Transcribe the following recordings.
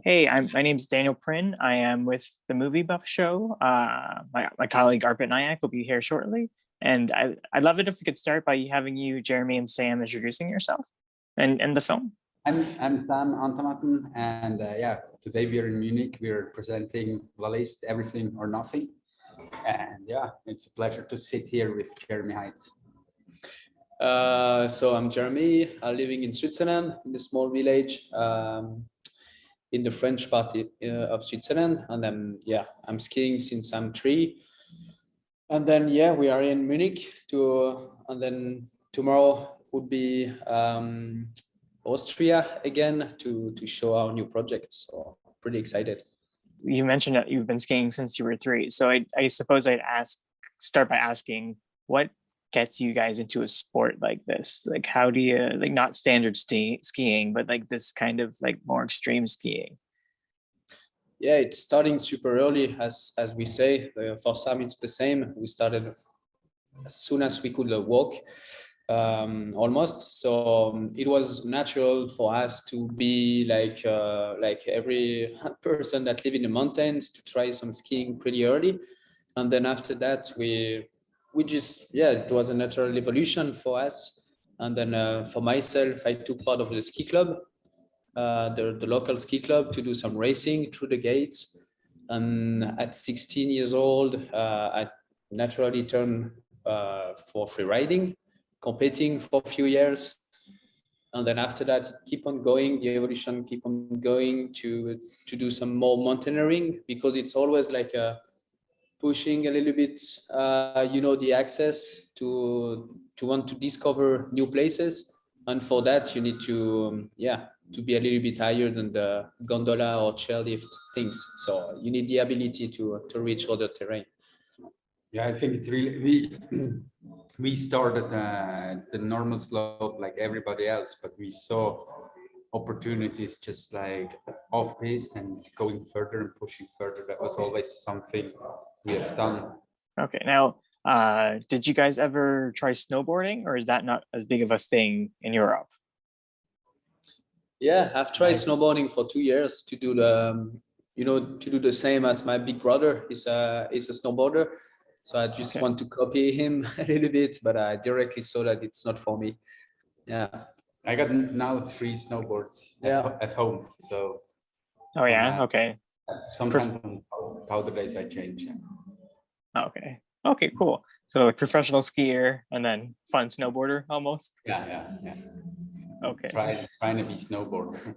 Hey, my name's Daniel Prinn. I am with the Movie Buff Show. My colleague Arpit Nayak will be here shortly. And I'd love it if we could start by having you, Jeremy, and Sam introducing yourself and the film. I'm Sam Anthamatten, and today we are in Munich. We are presenting Liste, Everything or Nothing. And yeah, it's a pleasure to sit here with Jérémie Heitz. So I'm Jeremy, living in Switzerland, in a small village in the French part of Switzerland. And I'm skiing since I'm 3. And then, we are in Munich and then tomorrow would be Austria again to show our new project. So pretty excited. You mentioned that you've been skiing since you were 3. So I suppose I'd start by asking, what gets you guys into a sport like this? Like, how do you, like, not standard skiing, but like this kind of like more extreme skiing? Yeah, it's starting super early, as we say. For Sam, it's the same. We started as soon as we could walk, almost. So it was natural for us to be like every person that live in the mountains, to try some skiing pretty early. And then after that, we just, it was a natural evolution for us. And then for myself, I took part of the ski club, the local ski club, to do some racing through the gates. And at 16 years old, I naturally turned for free riding, competing for a few years. And then after that, keep on going, the evolution keep on going to do some more mountaineering, because it's always like pushing a little bit, the access to want to discover new places. And for that, you need to be a little bit higher than the gondola or chairlift things. So you need the ability to reach other terrain. Yeah, I think it's really, we started the normal slope like everybody else, but we saw opportunities just like off pace and going further and pushing further. That was always something we have done. Okay, now, did you guys ever try snowboarding, or is that not as big of a thing in Europe? Yeah, I've tried snowboarding for 2 years to do the same as my big brother. Is a snowboarder. So I just want to copy him a little bit, but I directly saw that it's not for me. Yeah. I got now 3 snowboards at home. So. Oh yeah. Okay. Sometimes on powder days I change. Okay. Okay. Cool. So like professional skier and then fun snowboarder almost. Yeah. Okay. Trying to be snowboarder.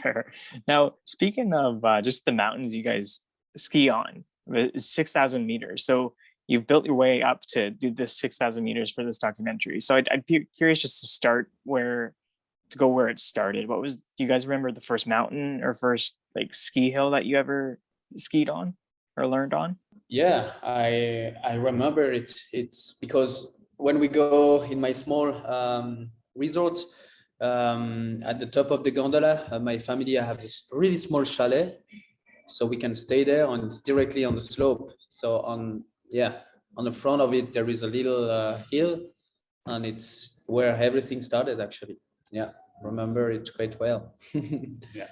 Fair. Now, speaking of just the mountains you guys ski on, it's 6,000 meters. So you've built your way up to do this 6,000 meters for this documentary. So I'd be curious just to go where it started. Do you guys remember the first mountain or first like ski hill that you ever skied on or learned on? Yeah, I remember it's because when we go in my small resort, at the top of the gondola, my family have this really small chalet, so we can stay there, and it's directly on the slope. So on the front of it there is a little hill, and it's where everything started actually. Yeah, remember it quite well. Yeah.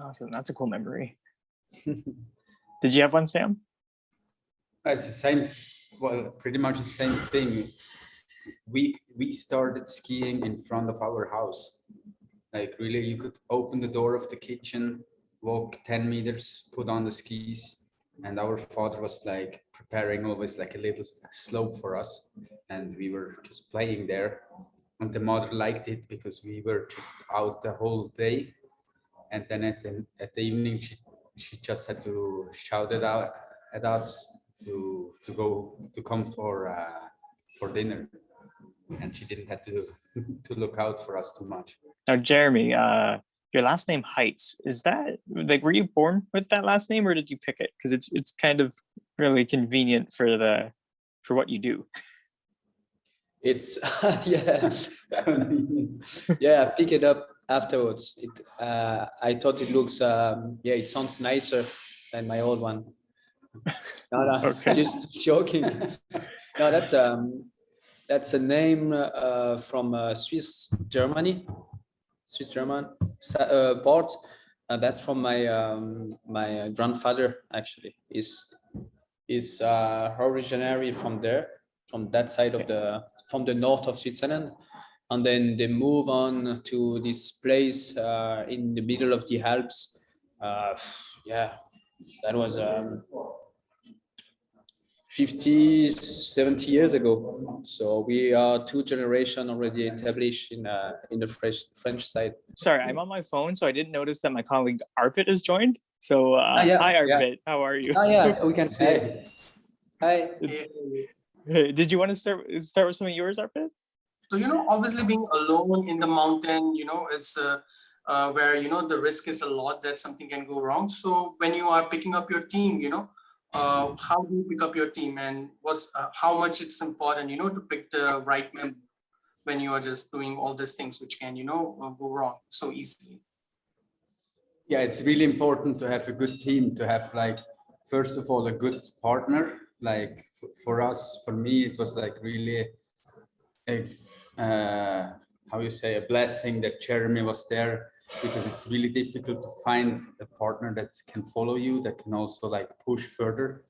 Awesome, that's a cool memory. Did you have one, Sam? It's the same. Well, pretty much the same thing. We started skiing in front of our house. Like really, you could open the door of the kitchen, walk 10 meters, put on the skis, and our father was like preparing always like a little slope for us, and we were just playing there. And the mother liked it because we were just out the whole day, and then at the evening she just had to shout it out at us to come for dinner, and she didn't have to look out for us too much. Now, Jeremy, your last name Heitz, is that like, were you born with that last name or did you pick it? Because it's kind of really convenient for what you do. It's I pick it up afterwards. I thought it looks it sounds nicer than my old one. No, okay. Just joking. No, that's a name from Swiss German part, That's from my grandfather. Actually, is originary from there, from that side of from the north of Switzerland, and then they move on to this place in the middle of the Alps. Yeah, that was 50, 70 years ago. So we are two generations already established in the French side. Sorry, I'm on my phone, so I didn't notice that my colleague Arpit has joined. So Yeah, hi yeah. Arpit, how are you? Yeah, we can see it. Hi. Did you want to start with some of yours, Arpit? So, obviously being alone in the mountain, it's where, the risk is a lot that something can go wrong. So when you are picking up your team, how do you pick up your team, and how much it's important, to pick the right member when you are just doing all these things which can, go wrong so easily. Yeah, it's really important to have a good team, to have like, first of all, a good partner. Like for us, for me, it was like really how you say, a blessing that Jérémie was there, because it's really difficult to find a partner that can follow you, that can also like push further.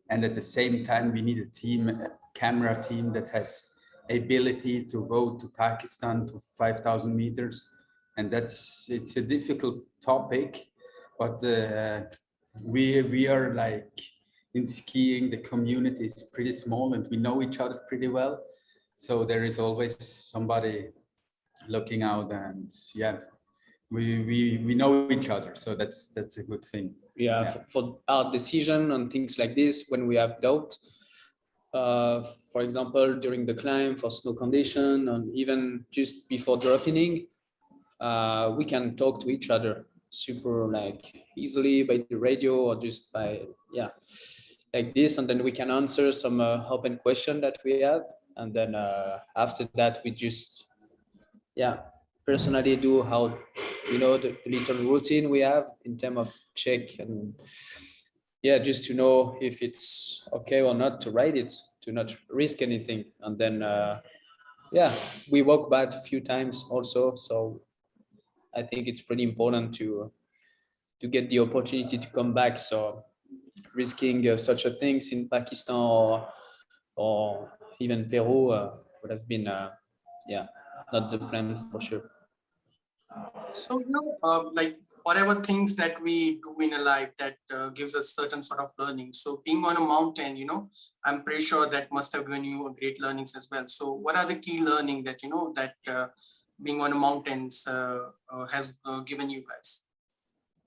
And at the same time, we need a team, a camera team that has ability to go to Pakistan to 5,000 meters. And it's a difficult topic, but we are like, in skiing, the community is pretty small and we know each other pretty well. So there is always somebody looking out, and yeah, we know each other. So that's a good thing. Yeah. For our decision and things like this, when we have doubt, for example, during the climb for snow condition, and even just before dropping, we can talk to each other super like easily by the radio or just by like this, and then we can answer some open question that we have, and then after that we just personally do how the little routine we have in terms of check, and just to know if it's okay or not to ride it, to not risk anything, and then we walk back a few times also. So I think it's pretty important to get the opportunity to come back. So risking such a things in Pakistan or even Peru would have been not the plan for sure. So, like whatever things that we do in a life that gives us certain sort of learning. So being on a mountain, I'm pretty sure that must have given you a great learnings as well. So what are the key learning that, that being on a mountains has given you guys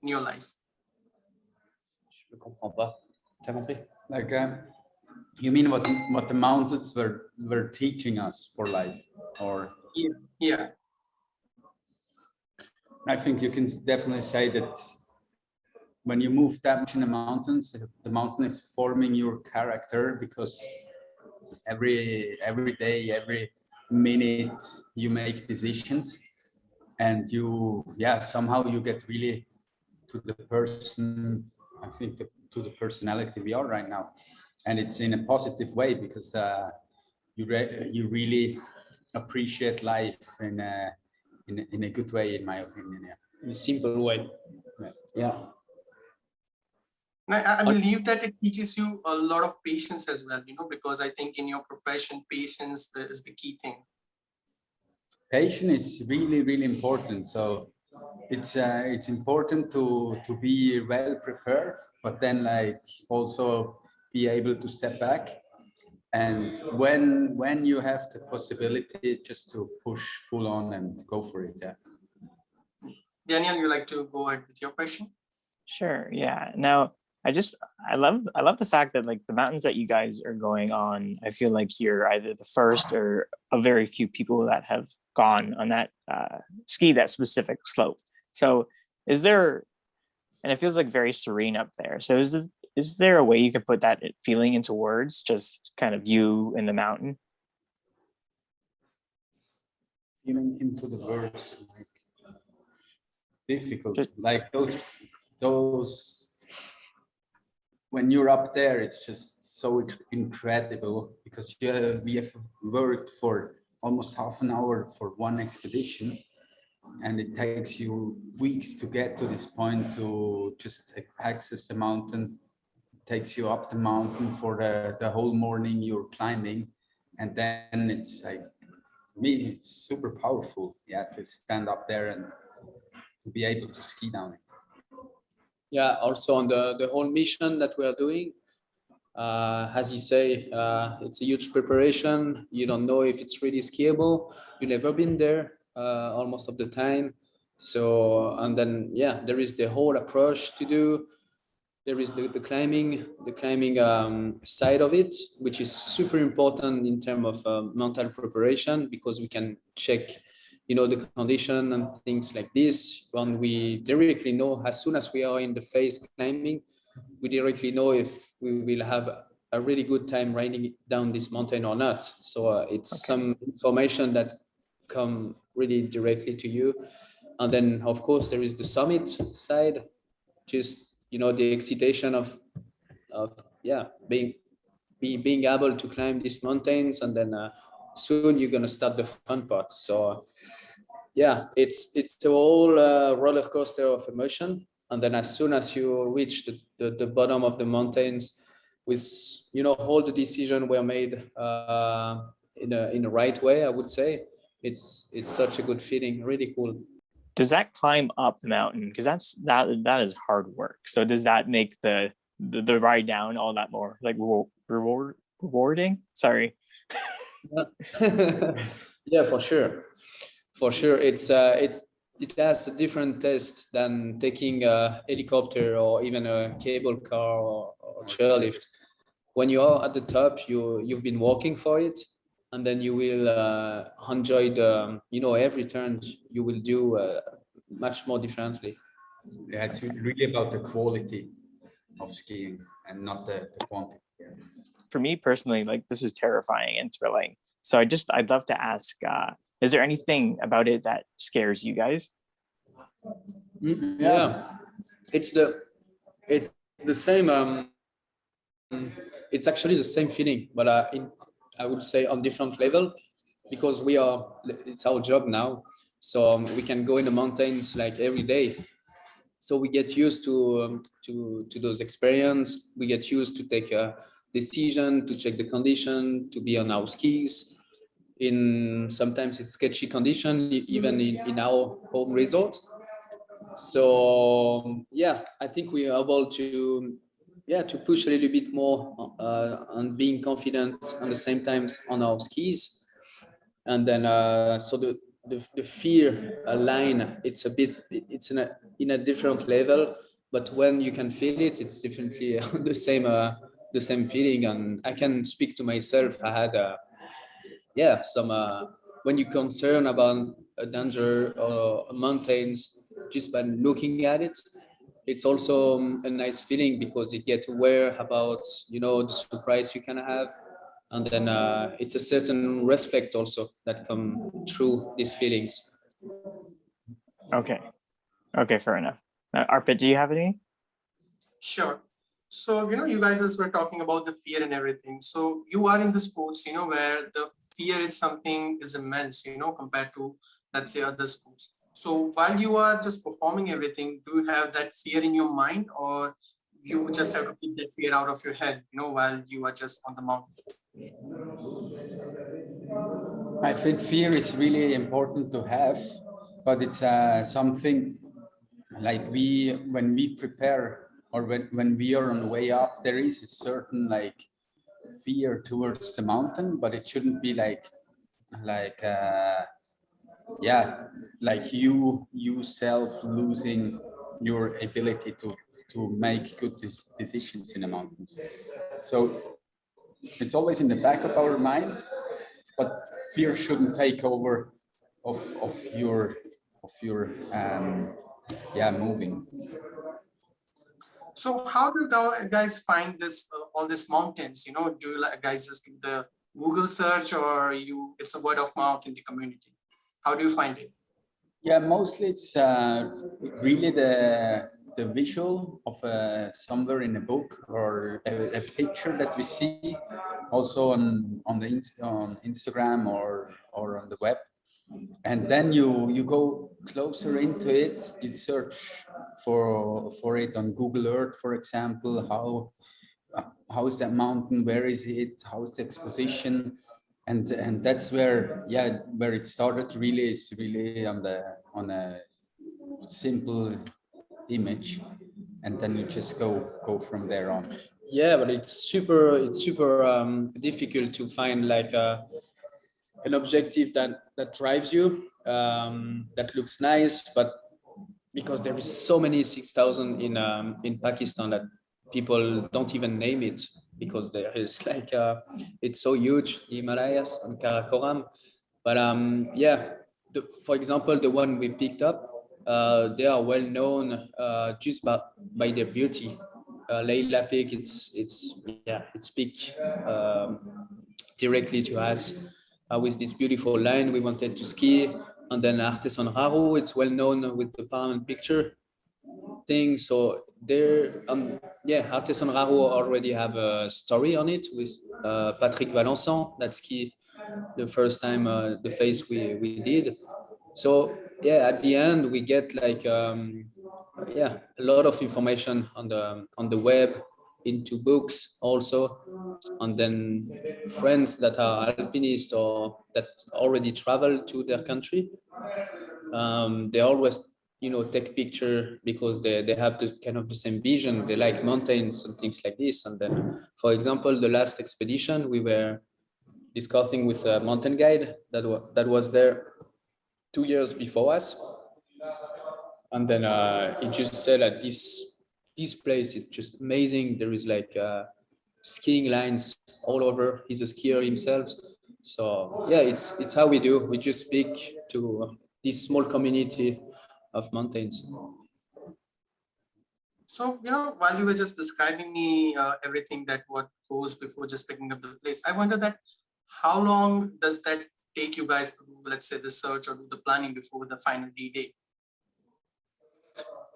in your life? Je ne comprends pas. T'as compris? Like, you mean what the mountains were teaching us for life, or? Yeah. I think you can definitely say that when you move that much in the mountains, the mountain is forming your character, because every day, every minute you make decisions, and somehow you get really to the person, I think, to the personality we are right now. And it's in a positive way, because you really appreciate life in a good way, in my opinion. In a simple way. Yeah. I believe that it teaches you a lot of patience as well, because I think in your profession, patience is the key thing. Patience is really, really important. So it's important to be well prepared, but then like also be able to step back, and when you have the possibility, just to push full on and go for it. Daniel, you like to go ahead with your question? Sure. Yeah. Now, I love the fact that like the mountains that you guys are going on, I feel like you're either the first or a very few people that have gone on that ski that specific slope. So is there, and it feels like very serene up there. So is there a way you could put that feeling into words, just kind of you in the mountain? Feeling into the words, like difficult, like those when you're up there, it's just so incredible, because we have worked for almost half an hour for one expedition, and it takes you weeks to get to this point to just access the mountain. It takes you up the mountain for the whole morning you're climbing, and then it's like, for me, it's super powerful, yeah, to stand up there and to be able to ski down it. Yeah, also on the whole mission that we are doing, as you say, it's a huge preparation. You don't know if it's really skiable. You've never been there almost of the time. So, and then, yeah, there is the whole approach to do. There is the climbing side of it, which is super important in terms of mental preparation, because we can check, the condition and things like this. When we directly know, as soon as we are in the phase climbing, we directly know if we will have a really good time riding down this mountain or not. So it's some information that come really directly to you. And then, of course, there is the summit side, just the excitation of being able to climb these mountains, and then soon you're gonna start the fun part. So yeah, it's a whole roller coaster of emotion. And then as soon as you reach the bottom of the mountains, with all the decisions were made in the right way, I would say. It's such a good feeling, really cool. Does that climb up the mountain? Because that is hard work. So does that make the ride down all that more like rewarding? Sorry. Yeah, for sure. It has a different test than taking a helicopter or even a cable car or chairlift. When you are at the top, you've been walking for it, and then you will enjoy the every turn you will do much more differently. Yeah, it's really about the quality of skiing and not the quantity. For me personally, like, this is terrifying and thrilling. So I'd love to ask, is there anything about it that scares you guys? Yeah, it's the same. It's actually the same feeling, but I would say on different level, because it's our job now. So we can go in the mountains like every day. So we get used to those experience. We get used to take a decision, to check the condition, to be on our skis. Sometimes it's sketchy condition, even in our home resort. So yeah, I think we are able to push a little bit more on being confident at the same time on our skis. And then so the fear line, it's in a different level, but when you can feel it, it's definitely the same feeling. And I can speak to myself. I had some when you're concerned about a danger or mountains, just by looking at it, it's also a nice feeling, because you get aware about the surprise you can have. And then it's a certain respect also that come through these feelings. Okay, fair enough. Arpit, do you have any? Sure. So, you guys as were talking about the fear and everything. So you are in the sports, where the fear is immense, compared to, let's say, other sports. So while you are just performing everything, do you have that fear in your mind, or you just have to keep that fear out of your head, while you are just on the mountain? I think fear is really important to have, but it's something like when we prepare, or when we are on the way up, there is a certain like fear towards the mountain, but it shouldn't be like you yourself losing your ability to make good decisions in the mountains. So it's always in the back of our mind, but fear shouldn't take over of your moving. So how do you guys find all these mountains? Do you guys just do the Google search, or it's a word of mouth in the community? How do you find it? Yeah, mostly it's really the visual of somewhere in a book, or a picture that we see also on Instagram or on the web. And then you go closer into it, you search for it on Google Earth, for example. How is that mountain? Where is it? How is the exposition? And that's where it started. Really is really on a simple image, and then you just go from there on. Yeah, but it's super difficult to find like an objective that drives you, that looks nice, but because there is so many 6,000 in Pakistan that people don't even name it, because there is like it's so huge, the Himalayas and Karakoram. But yeah, for example, the one we picked up, they are well known just by their beauty. Leila Peak, it's peak directly to us with this beautiful line we wanted to ski. And then Artisan Raro, it's well known with the Paramount Picture thing. So there, Artisan Raro already have a story on it with Patrick Valençon. That ski the first time the phase we did. So yeah, at the end we get like a lot of information on the web, into books also, and then friends that are alpinists or that already travel to their country. They always take picture because they have the kind of the same vision. They like mountains and things like this. And then, for example, the last expedition we were discussing with a mountain guide that was there 2 years before us, and then he just said that this place is just amazing. There is like skiing lines all over. He's a skier himself, so yeah, it's how we do. We just speak to this small community of mountains. So, while you were just describing me everything that what goes before just picking up the place, I wonder that how long does that take you guys to do, let's say, the search or do the planning before the final D-Day?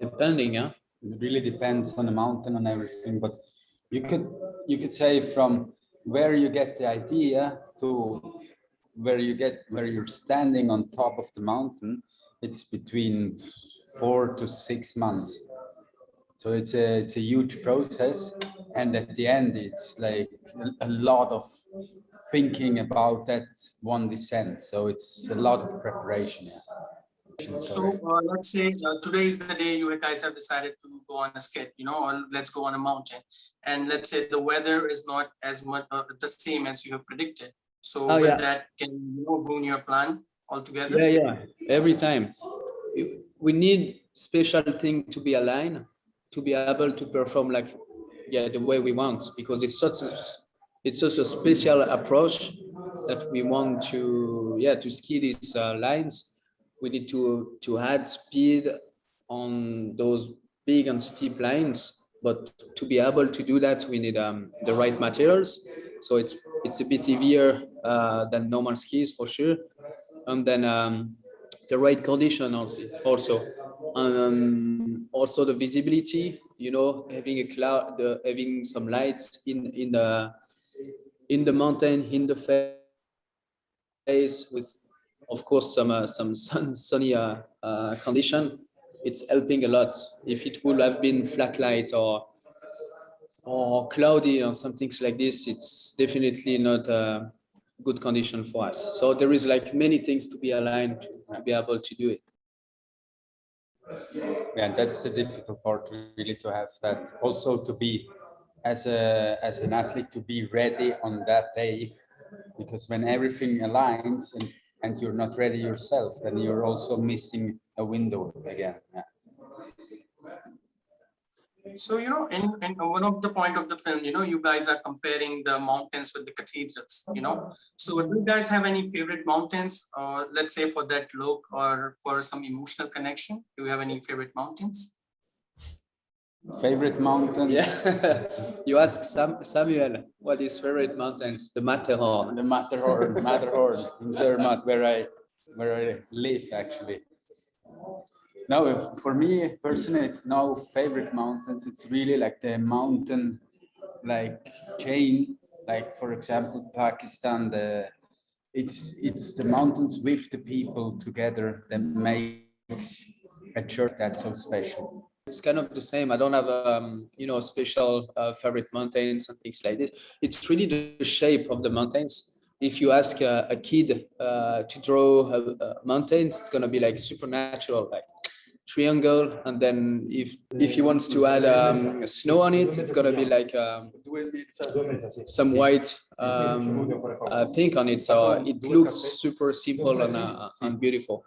Depending, yeah. It really depends on the mountain, on everything, but you could say from where you get the idea to where you're standing on top of the mountain, it's between 4 to 6 months. So it's a huge process, and at the end it's like a lot of thinking about that one descent. So it's a lot of preparation. So let's say today is the day you guys have decided to go on a skid, or let's go on a mountain. And let's say the weather is not as much the same as you have predicted. So that can ruin your plan altogether? Yeah. Every time. We need special thing to be aligned, to be able to perform like the way we want, because it's such a special approach that we want to ski these lines. We need to add speed on those big and steep lines, but to be able to do that, we need the right materials. So it's a bit heavier than normal skis for sure, and then the right condition also. Also the visibility, having a cloud, having some lights in the mountain, in the face, with of course some sunny condition. It's helping a lot. If it would have been flat light or cloudy or some things like this, it's definitely not a good condition for us. So there is like many things to be aligned to be able to do it. Yeah, that's the difficult part, really, to have that. Also to be as an athlete, to be ready on that day, because when everything aligns and you're not ready yourself, then you're also missing a window again. Yeah. So, in one of the point of the film, you guys are comparing the mountains with the cathedrals, So do you guys have any favorite mountains, let's say for that look or for some emotional connection? Do you have any favorite mountains? Favorite mountain? Yeah. You ask Samuel what his favorite mountains. The Matterhorn. The Matterhorn in Zermatt, where I live actually. No, for me personally, it's no favorite mountains. It's really like the mountain, like chain, like for example, Pakistan. It's the mountains with the people together that make makes a journey that's so special. It's kind of the same. I don't have a special favorite mountains and things like this. It's really the shape of the mountains. If you ask a kid to draw mountains, it's gonna be like supernatural, like triangle, and then if he wants to add snow on it, it's gonna be like some white pink on it. So it looks super simple and beautiful,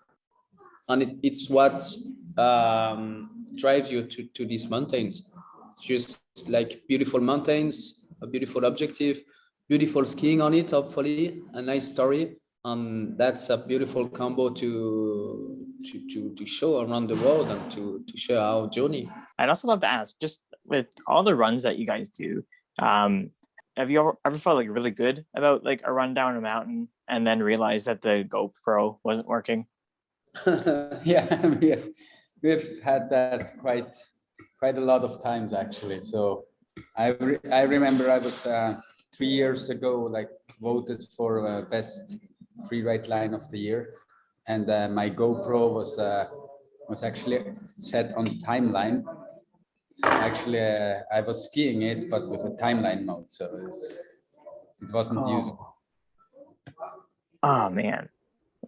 and it's what drives you to these mountains. It's just like beautiful mountains, a beautiful objective, beautiful skiing on it, hopefully a nice story, and that's a beautiful combo to show around the world and to share our journey. I'd also love to ask, just with all the runs that you guys do, have you ever felt like really good about like a run down a mountain and then realized that the GoPro wasn't working? Yeah, we've had that quite a lot of times actually. So I remember I was 3 years ago like voted for best freeride line of the year, and my GoPro was actually set on timeline. So actually I was skiing it, but with a timeline mode, so it wasn't usable. Oh man,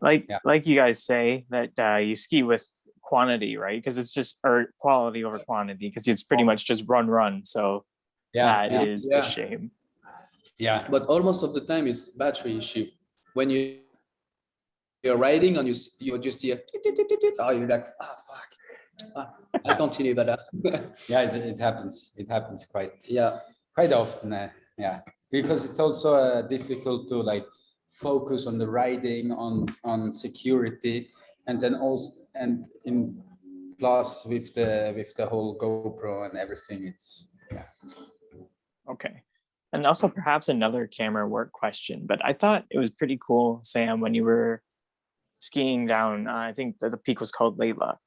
like you guys say that you ski with quantity, right? Because it's just, or quality over quantity, because it's pretty much just run. So that is a shame. Yeah, but almost of the time it's battery issue. When you're riding and you just hear, oh, you're like, fuck, I continue, but yeah, it happens quite often. Yeah, because it's also difficult to like focus on the riding, on security, and then also, and in plus with the whole GoPro and everything, it's Okay. And also perhaps another camera work question, but I thought it was pretty cool, Sam, when you were skiing down, I think the peak was called Layla.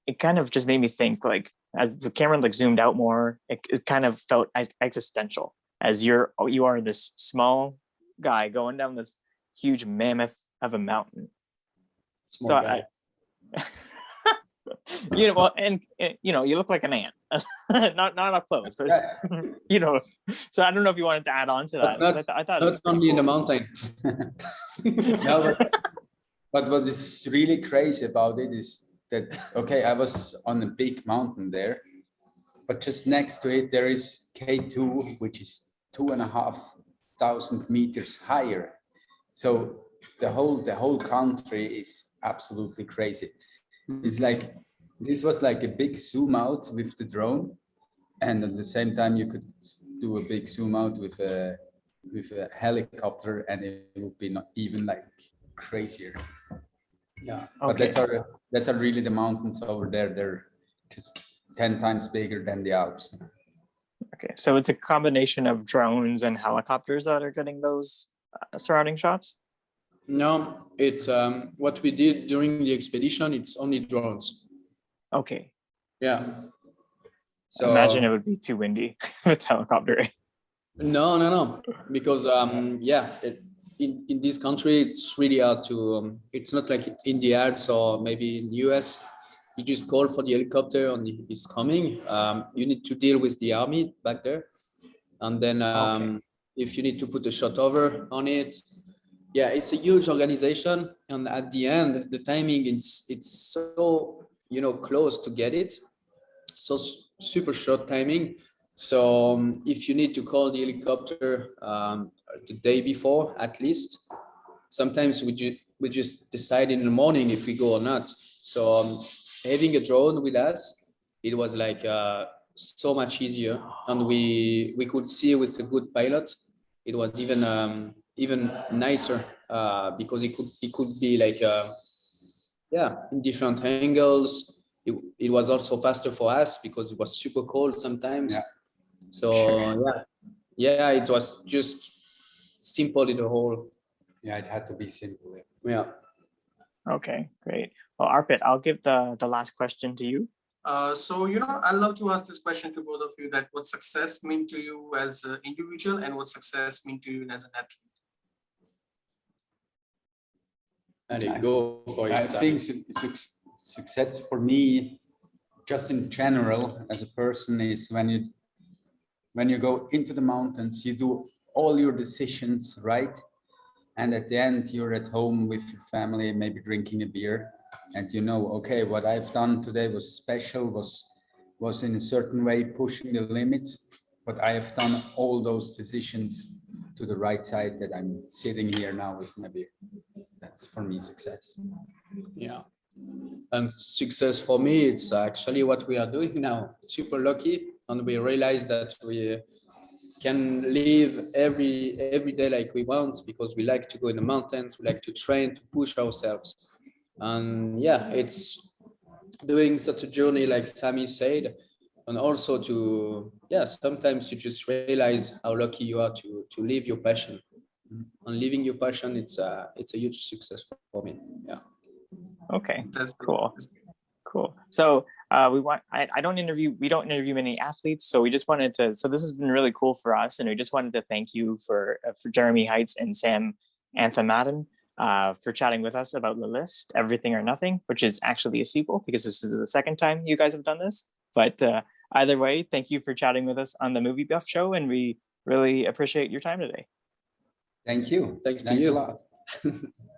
It kind of just made me think, like, as the camera like zoomed out more, it kind of felt existential, as you are this small guy going down this huge mammoth of a mountain. small guy. You look like an ant, not up close, but So I don't know if you wanted to add on to that. I thought not only in the mountain. No, but what is really crazy about it is that, okay, I was on a big mountain there, but just next to it there is K2, which is 2,500 meters higher. So the whole country is absolutely crazy. It's like, this was like a big zoom out with the drone, and at the same time you could do a big zoom out with a helicopter, and it would be not even like crazier. Yeah, okay. But that's really the mountains over there. They're just 10 times bigger than the Alps. Okay, so it's a combination of drones and helicopters that are getting those surrounding shots? No, it's what we did during the expedition. It's only drones. Okay. Yeah. So imagine it would be too windy with helicopter. No, because in this country it's really hard to. It's not like in the Alps or maybe in the US. You just call for the helicopter and it's coming. You need to deal with the army back there, and then if you need to put a shot over on it, yeah, it's a huge organization, and at the end, the timing it's so close to get it, so super short timing. So if you need to call the helicopter the day before, at least, sometimes we just decide in the morning if we go or not. So having a drone with us, it was like so much easier, and we could see with a good pilot. It was even nicer because it could be like in different angles. It was also faster for us because it was super cold sometimes. Yeah. So sure. It was just simple in the whole. Yeah, it had to be simple. Yeah. Okay, great. Well, Arpit, I'll give the last question to you. So I'd love to ask this question to both of you: that what success mean to you as an individual, and what success mean to you as an athlete? And it go for I it. think success for me, just in general, as a person, is when you go into the mountains, you do all your decisions right, and at the end you're at home with your family, maybe drinking a beer, and you know, okay, what I've done today was special, was in a certain way pushing the limits, but I have done all those decisions to the right side, that I'm sitting here now with my beer. That's for me success. Yeah. And success for me, it's actually what we are doing now. Super lucky, and we realize that we can live every day like we want, because we like to go in the mountains, we like to train, to push ourselves. And yeah, it's doing such a journey like Sami said, and also to, yeah, sometimes you just realize how lucky you are to live your passion. And living your passion, it's a huge success for me. Yeah. Okay, That's cool. Cool. So we don't interview many athletes. So we just wanted to, so this has been really cool for us. And we just wanted to thank you for Jérémie Heitz and Sam Anthamatten for chatting with us about the List, Everything or Nothing, which is actually a sequel, because this is the second time you guys have done this. But either way, thank you for chatting with us on the Movie Buff Show. And we really appreciate your time today. Thank you. Thanks to a you. lot.